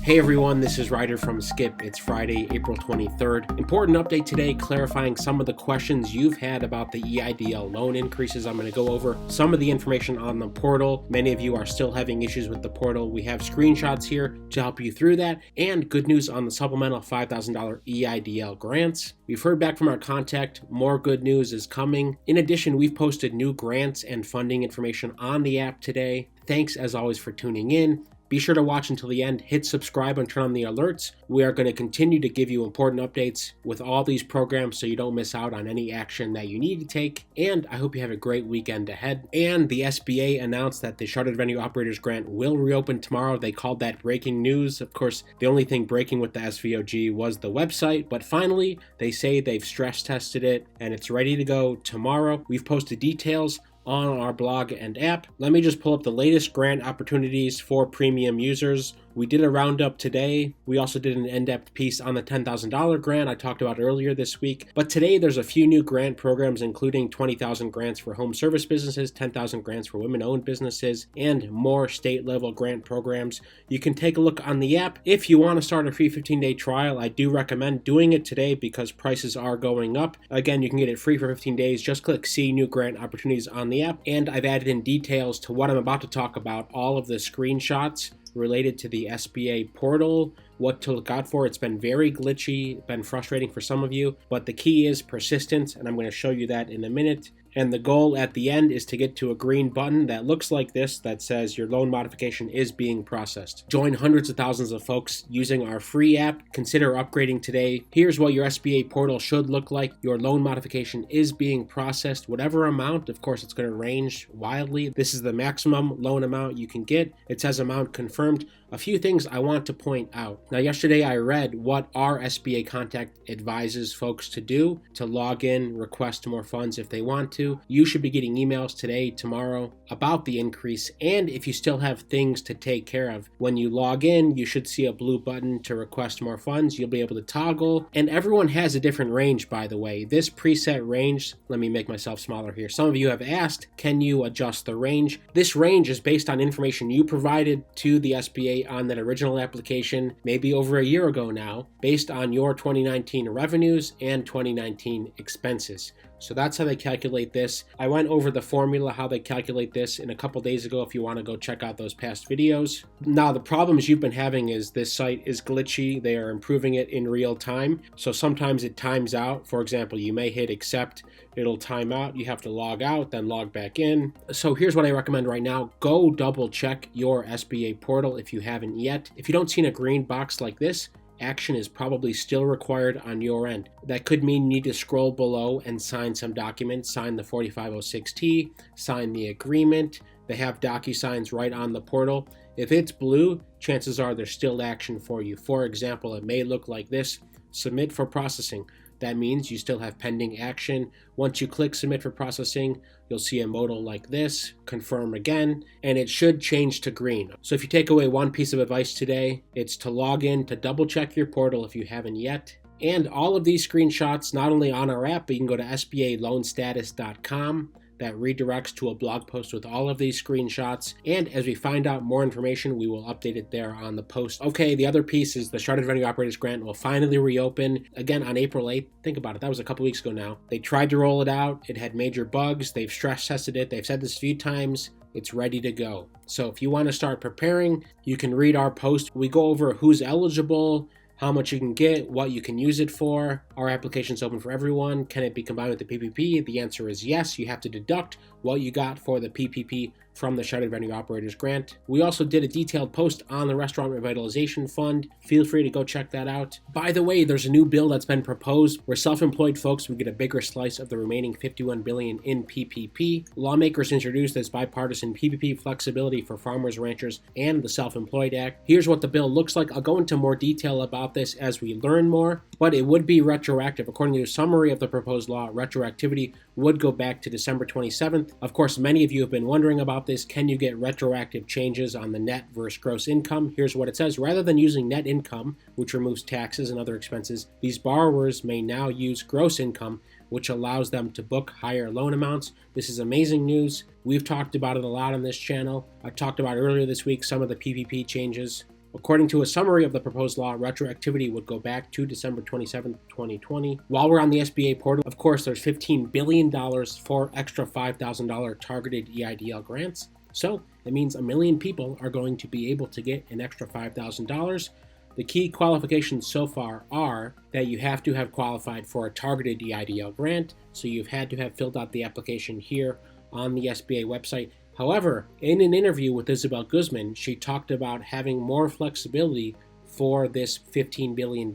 Hey everyone, this is Ryder from Skip. It's Friday, April 23rd. Important update today, clarifying some of the questions you've had about the EIDL loan increases. I'm going to go over some of the information on the portal. Many of you are still having issues with the portal. We have screenshots here to help you through that, and good news on the supplemental $5,000 EIDL grants. We've heard back from our contact. More good news is coming. In addition, we've posted new grants and funding information on the app today. Thanks as always for tuning in. Be sure to watch until the end, hit subscribe and turn on the alerts. We are going to continue to give you important updates with all these programs so you don't miss out on any action that you need to take. And I hope you have a great weekend ahead. And the SBA announced that the Chartered Venue Operators Grant will reopen tomorrow. They called that breaking news. Of course, the only thing breaking with the SVOG was the website, but finally they say they've stress tested it and it's ready to go tomorrow. We've posted details on our blog and app. Let me just pull up the latest grant opportunities for premium users. We did a roundup today. We also did an in-depth piece on the $10,000 grant I talked about earlier this week. But today there's a few new grant programs, including 20,000 grants for home service businesses, 10,000 grants for women-owned businesses, and more state-level grant programs. You can take a look on the app. If you want to start a free 15-day trial, I do recommend doing it today because prices are going up. Again, you can get it free for 15 days. Just click See New Grant Opportunities on the app. And I've added in details to what I'm about to talk about, all of the screenshots related to the SBA portal, what to look out for. It's been very glitchy, been frustrating for some of you, but the key is persistence, and I'm going to show you that in a minute. And the goal at the end is to get to a green button that looks like this that says your loan modification is being processed. Join hundreds of thousands of folks using our free app. Consider upgrading today. Here's what your SBA portal should look like. Your loan modification is being processed. Whatever amount, of course, it's going to range wildly. This is the maximum loan amount you can get. It says amount confirmed. A few things I want to point out. Now, yesterday I read what our SBA contact advises folks to do to log in, request more funds if they want to. You should be getting emails today, tomorrow about the increase, and if you still have things to take care of. When you log in, you should see a blue button to request more funds. You'll be able to toggle, and everyone has a different range, by the way. This preset range, let me make myself smaller here. Some of you have asked, can you adjust the range? This range is based on information you provided to the SBA on that original application, maybe over a year ago now, based on your 2019 revenues and 2019 expenses. So that's how they calculate this. I went over the formula, how they calculate this in a couple days ago if you want to go check out those past videos. Now, the problems you've been having is this site is glitchy. They are improving it in real time. So sometimes it times out. For example, you may hit accept, it'll time out. You have to log out, then log back in. So here's what I recommend right now. Go double check your SBA portal if you haven't yet. If you don't see a green box like this, action is probably still required on your end. That could mean you need to scroll below and sign some documents, sign the 4506T, sign the agreement. They have DocuSigns right on the portal. If it's blue, chances are there's still action for you. For example, it may look like this: submit for processing. That means you still have pending action. Once you click submit for processing, you'll see a modal like this, confirm again, and it should change to green. So if you take away one piece of advice today, it's to log in to double check your portal if you haven't yet. And all of these screenshots, not only on our app, but you can go to SBALoanStatus.com. That redirects to a blog post with all of these screenshots. And as we find out more information, we will update it there on the post. Okay, the other piece is the Chartered Venue Operators Grant will finally reopen again on April 8th. Think about it, that was a couple weeks ago now. They tried to roll it out. It had major bugs. They've stress tested it. They've said this a few times. It's ready to go. So if you want to start preparing, you can read our post. We go over who's eligible, how much you can get, what you can use it for. Our application's open for everyone. Can it be combined with the PPP? The answer is yes. You have to deduct what you got for the PPP from the Chartered Venue Operators Grant. We also did a detailed post on the Restaurant Revitalization Fund. Feel free to go check that out. By the way, there's a new bill that's been proposed where self-employed folks would get a bigger slice of the remaining $51 billion in PPP. Lawmakers introduced this bipartisan PPP flexibility for farmers, ranchers, and the Self-Employed Act. Here's what the bill looks like. I'll go into more detail about this as we learn more, but it would be retroactive. According to a summary of the proposed law, retroactivity would go back to December 27th. Of course, many of you have been wondering about this. Can you get retroactive changes on the net versus gross income? Here's what it says. Rather than using net income, which removes taxes and other expenses, these borrowers may now use gross income, which allows them to book higher loan amounts. This is amazing news. We've talked about it a lot on this channel. I talked about earlier this week some of the PPP changes. According to a summary of the proposed law, retroactivity would go back to December 27, 2020. While we're on the SBA portal, of course, there's $15 billion for extra $5,000 targeted EIDL grants. So it means 1 million people are going to be able to get an extra $5,000. The key qualifications so far are that you have to have qualified for a targeted EIDL grant, so you've had to have filled out the application here on the SBA website. However, in an interview with Isabel Guzman, she talked about having more flexibility for this $15 billion.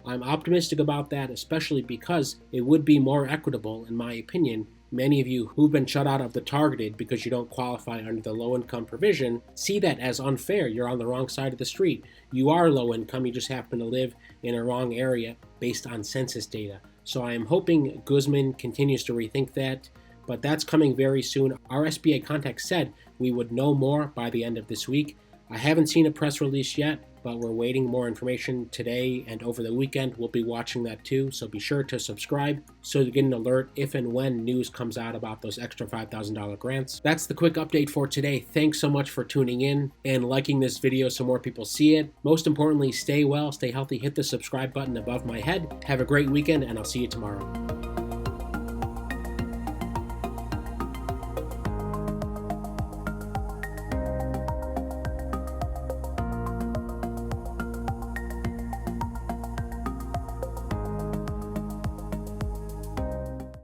I'm optimistic about that, especially because it would be more equitable, in my opinion. Many of you who've been shut out of the targeted because you don't qualify under the low income provision see that as unfair. You're on the wrong side of the street. You are low income, you just happen to live in a wrong area based on census data. So I am hoping Guzman continues to rethink that, but that's coming very soon. Our SBA contact said we would know more by the end of this week. I haven't seen a press release yet, but we're waiting more information today and over the weekend. We'll be watching that too, so be sure to subscribe so you get an alert if and when news comes out about those extra $5,000 grants. That's the quick update for today. Thanks so much for tuning in and liking this video so more people see it. Most importantly, stay well, stay healthy, hit the subscribe button above my head. Have a great weekend, and I'll see you tomorrow.